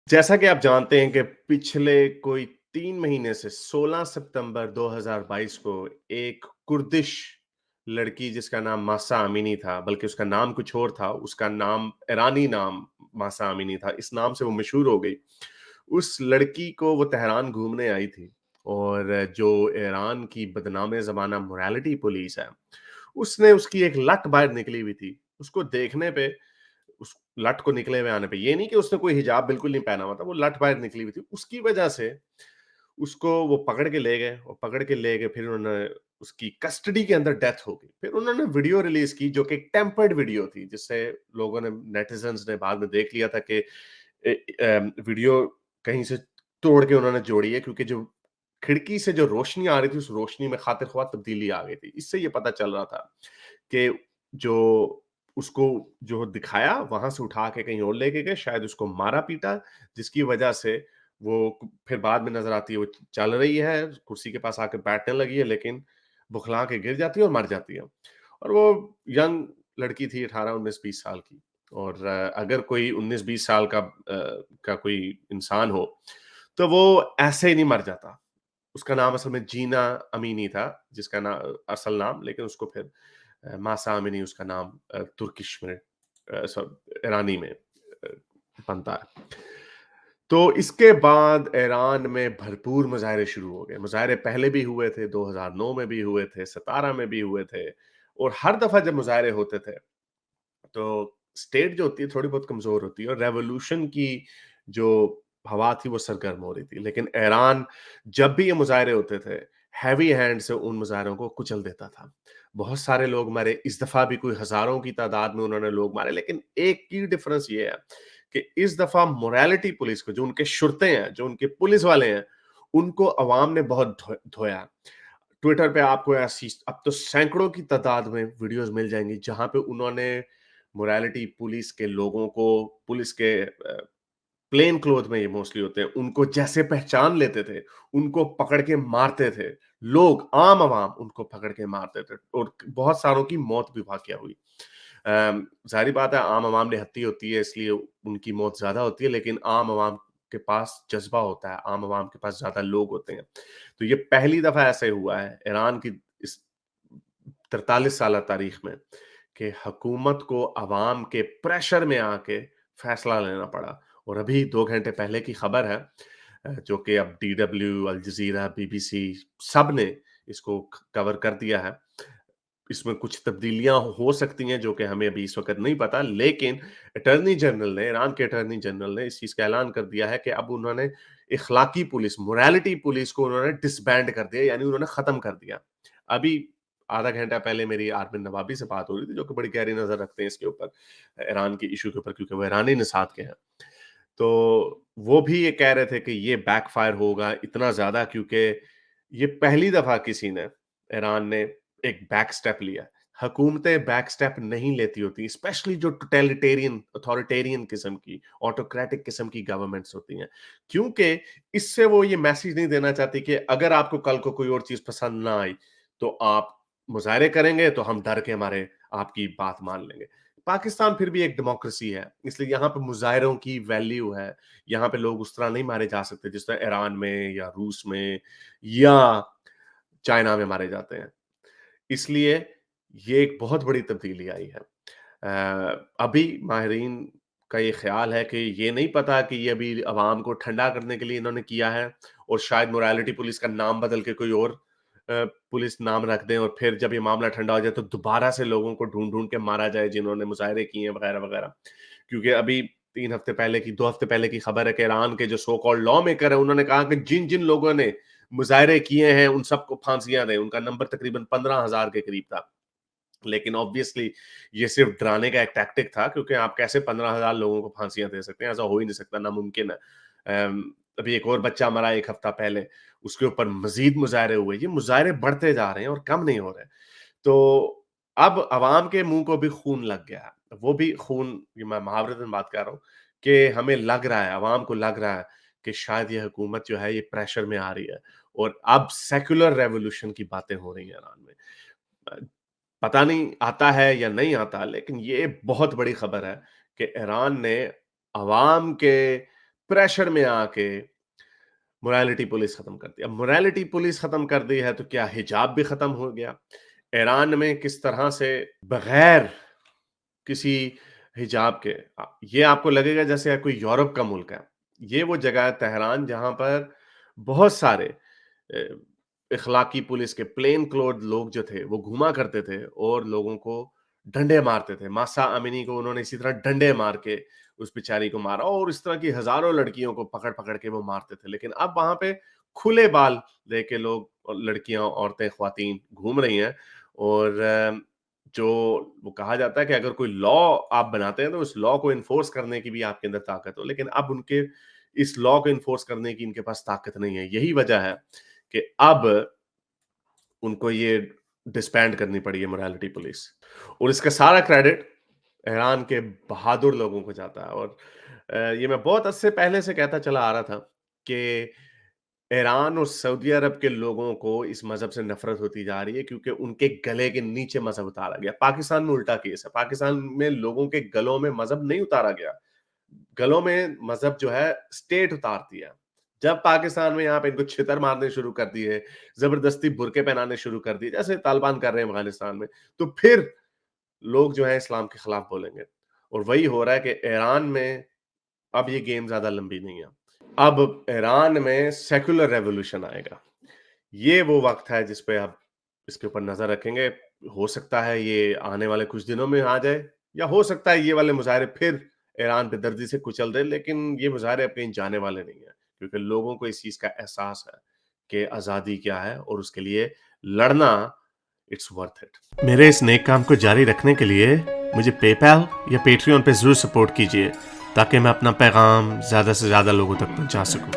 जैसा कि आप जानते हैं कि पिछले कोई 3 महीने से 16 सितंबर 2022 को एक कुर्दिश लड़की जिसका नाम मासा अमीनी था, बल्कि उसका नाम कुछ और था, उसका नाम ईरानी नाम मासा अमीनी था, इस नाम से वो मशहूर हो गई। उस लड़की को वो तेहरान घूमने आई थी और जो ईरान की बदनाम-ए-ज़माना मोरालिटी पुलिस है, उसने उसकी एक लट बाहर निकली हुई थी। उसको देखने पे उस लट को निकले हुए आने पे, ये नहीं कि उसने कोई हिजाब बिल्कुल नहीं पहना हुआ था, वो लट बाहर निकली हुई थी। उसकी वजह से उसको वो पकड़ के ले गए और पकड़ के ले गए, फिर उन्होंने उसकी कस्टडी के अंदर डेथ हो गई। फिर उन्होंने वीडियो रिलीज़ की जो कि एक टेम्पर्ड वीडियो थी, जिससे लोगों ने नेटिज़न्स ने बाद में देख लिया था कि वीडियो कहीं से तोड़ के उन्होंने जोड़ी है, क्योंकि जो खिड़की से जो रोशनी आ रही थी, उस रोशनी में खातिर-ख्वाह तब्दीली आ गई थी। इससे ये पता चल रहा था कि जो उसको जो दिखाया, वहाँ से उठा के कहीं और लेके गए, शायद उसको मारा-पीटा, जिसकी वजह से वो फिर बाद में नज़र आती है, वो चल रही है, कुर्सी के पास आके बैठने लगी है, लेकिन बुखला के गिर जाती है और मर जाती है। और वो यंग लड़की थी, 18-19-20 साल की। और अगर कोई 19-20 साल का कोई इंसान हो, तो वो ऐसे ही नहीं मर जाता। उसका नाम असल में जीना अमीनी था, जिसका असल नाम, लेकिन उसको फिर मासा अमीनी उसका नाम तुर्किश में ईरानी में बनता है। तो इसके बाद ईरान में भरपूर मुज़ाहरे शुरू हो गए। मुज़ाहरे पहले भी हुए थे, 2009 में भी हुए थे, 17 में भी हुए थे, और हर दफ़ा जब मुज़ाहरे होते थे, तो स्टेट जो होती है थोड़ी बहुत कमज़ोर होती है और रेवोल्यूशन की जो हवा थी वो सरगर्म हो रही थी। लेकिन ईरान, जब भी ये मुज़ाहरे होते थे, हेवी हैंड से उन मुज़ाहरों को कुचल देता था। बहुत सारे लोग मरे, इस दफ़ा भी कोई हज़ारों की तादाद में उन्होंने लोग मारे, लेकिन एक की डिफ़रेंस ये है कि इस दफ़ा मोरालिटी पुलिस को, जो उनके शुरते हैं, जो उनके पुलिस वाले हैं, उनको अवाम ने बहुत धोया। ट्विटर पे आपको ऐसी अब तो सैकड़ों की तादाद में वीडियोस मिल जाएँगी, जहाँ पे उन्होंने मोरालिटी पुलिस के लोगों को, पुलिस के प्लेन क्लॉथ में ये मोस्टली होते हैं, उनको जैसे पहचान लेते थे, उनको पकड़ के मारते थे। लोग, आम आवाम उनको पकड़ के मारते थे और बहुत सारों की मौत भी वाक़या हुई। ज़ाहिर-सी बात है, आम आवाम निहत्थी होती है, इसलिए उनकी मौत ज़्यादा होती है, लेकिन आम आवाम के पास जज़्बा होता है, आम आवाम के पास ज़्यादा लोग होते हैं। तो ये पहली दफ़ा ऐसे हुआ है ईरान की इस 43 साला तारीख में कि हुकूमत को अवाम के प्रेशर में आके फैसला लेना पड़ा। और अभी 2 घंटे पहले की खबर है, जो कि अब डीडब्ल्यू, अल जज़ीरा, बीबीसी सब ने इसको कवर कर दिया है। इसमें कुछ तब्दीलियाँ हो सकती हैं जो कि हमें अभी इस वक़्त नहीं पता, लेकिन अटॉर्नी जनरल ने, ईरान के अटॉर्नी जनरल ने इस चीज़ का ऐलान कर दिया है कि अब उन्होंने इखलाकी पुलिस, मोरालिटी पुलिस को उन्होंने डिसबैंड कर दिया, यानी उन्होंने ख़त्म कर दिया। अभी आधा घंटा पहले मेरी आरबिन नवाबी से बात हो रही थी, जो कि बड़ी गहरी नज़र रखते हैं इसके ऊपर, ईरान के इश्यू के ऊपर, क्योंकि वो ईरानी नसात के हैं। तो वो भी ये कह रहे थे कि ये बैकफायर होगा इतना ज़्यादा, क्योंकि ये पहली दफ़ा किसी ने, ईरान ने एक बैक स्टेप लिया। हुकूमतें बैक स्टेप नहीं लेती होती, स्पेशली जो टोटलिटेरियन, अथॉरिटेरियन किस्म की, ऑटोक्रेटिक किस्म की गवर्नमेंट्स होती हैं। क्योंकि इससे वो ये मैसेज नहीं देना चाहती कि अगर आपको कल को कोई और चीज़ पसंद ना आई, तो आप मुज़ाहरे करेंगे, तो हम डर के मारे आपकी बात मान लेंगे। पाकिस्तान फिर भी एक डेमोक्रेसी है, इसलिए यहाँ पे मुज़ाहिरों की वैल्यू है। यहाँ पे लोग उस तरह नहीं मारे जा सकते जिस तरह ईरान में या रूस में या चाइना में मारे जाते हैं। इसलिए ये एक बहुत बड़ी तब्दीली आई है। अभी माहिरीन का ये ख़्याल है कि ये नहीं पता कि ये अभी अवाम को ठंडा करने के लिए इन्होंने किया है, और शायद मोरालिटी पुलिस का नाम बदल के कोई और पुलिस नाम रख दें, और फिर जब ये मामला ठंडा हो जाए तो दोबारा से लोगों को ढूँढ-ढूँढ के मारा जाए जिन्होंने मुज़ाहरे किए हैं वग़ैरह-वग़ैरह। क्योंकि अभी 3 हफ्ते पहले की, 2 हफ्ते पहले की खबर है कि ईरान के जो सो कॉल्ड लॉ मेकर हैं, उन्होंने कहा कि जिन-जिन लोगों ने मुज़ाहरे किए हैं, उन सबको फांसियाँ दें। उनका नंबर तकरीबन 15,000 के करीब था। लेकिन ऑब्वियसली ये सिर्फ डराने का एक टैक्टिक था, क्योंकि आप कैसे 15,000 लोगों को फांसियाँ दे सकते हैं? ऐसा हो ही नहीं सकता, नामुमकिन है। अभी एक और बच्चा मरा 1 हफ्ता पहले, उसके ऊपर मज़ीद मुज़ाहरे हुए। ये मुज़ाहरे बढ़ते जा रहे हैं और कम नहीं हो रहे। तो अब अवाम के मुँह को भी खून लग गया है। वो भी खून, ये मैं मुहावरतन बात कर रहा हूँ, कि हमें लग रहा है, अवाम को लग रहा है कि शायद ये हुकूमत जो है ये प्रेशर में आ रही है, और अब सेक्युलर रेवोल्यूशन की बातें हो रही हैं ईरान में। अ, पता नहीं आता है या नहीं आता, लेकिन ये बहुत बड़ी खबर है कि ईरान ने अवाम के प्रेशर में आके मोरालिटी पुलिस खत्म कर दी। अब मोरालिटी पुलिस खत्म कर दी है तो क्या हिजाब भी खत्म हो गया? ईरान में किस तरह से बगैर किसी हिजाब के ये आपको लगेगा जैसे कोई यूरोप का मुल्क है। ये वो जगह है तेहरान जहाँ पर बहुत सारे अ, इखलाकी पुलिस के प्लेन क्लोथ लोग जो थे वो घुमा करते थे और लोगों को डंडे मारते थे। मासा अमीनी को उन्होंने इसी तरह डंडे मार के उस बेचारी को मारा और इस तरह की हज़ारों लड़कियों को पकड़-पकड़ के वो मारते थे। लेकिन अब वहाँ पे खुले बाल लेके लोग लड़कियाँ, औरतें, ख़वातीन घूम रही हैं और जो वो कहा जाता है कि अगर कोई लॉ आप बनाते हैं तो उस लॉ को एनफोर्स करने की भी आपके अंदर ताकत हो। लेकिन अब उनके इस लॉ को एनफोर्स करने की इनके पास ताकत नहीं है। यही वजह है कि अब उनको ये डिसबैंड करनी पड़ी है मोरालिटी पुलिस और इसका सारा क्रेडिट ईरान के बहादुर लोगों को जाता है और ये मैं बहुत अरसे पहले से कहता चला आ रहा था कि ईरान और सऊदी अरब के लोगों को इस मज़हब से नफ़रत होती जा रही है क्योंकि उनके गले के नीचे मज़हब उतारा गया। पाकिस्तान में उल्टा केस है। पाकिस्तान में लोगों के गलों में मज़हब नहीं उतारा गया। गलों में मज़हब जो है स्टेट उतारती है। जब पाकिस्तान में यहाँ पे इनको छितर मारने शुरू कर दिए, ज़बरदस्ती बुर्के पहनाने शुरू कर दिए, जैसे तालिबान कर रहे हैं अफ़गानिस्तान में, तो फिर लोग जो है इस्लाम के खिलाफ बोलेंगे। और वही हो रहा है कि ईरान में अब ये गेम ज़्यादा लंबी नहीं है। अब ईरान में सेक्युलर रेवोल्यूशन आएगा। ये वो वक़्त है जिस पे आप इसके ऊपर नज़र रखेंगे। हो सकता है ये आने वाले कुछ दिनों में आ जाए या हो सकता है ये वाले मुज़ाहरे फिर ईरान बेदर्दी से कुचल दें, लेकिन ये मुज़ाहरे अब कहीं जाने वाले नहीं हैं, क्योंकि लोगों को इस चीज़ का एहसास है कि आज़ादी क्या है और उसके लिए लड़ना इट्स वर्थ इट। मेरे इस नेक काम को जारी रखने के लिए मुझे पेपैल या पेट्रियन पे ज़रूर सपोर्ट कीजिए ताकि मैं अपना पैगाम ज़्यादा से ज़्यादा लोगों तक पहुँचा सकूँ।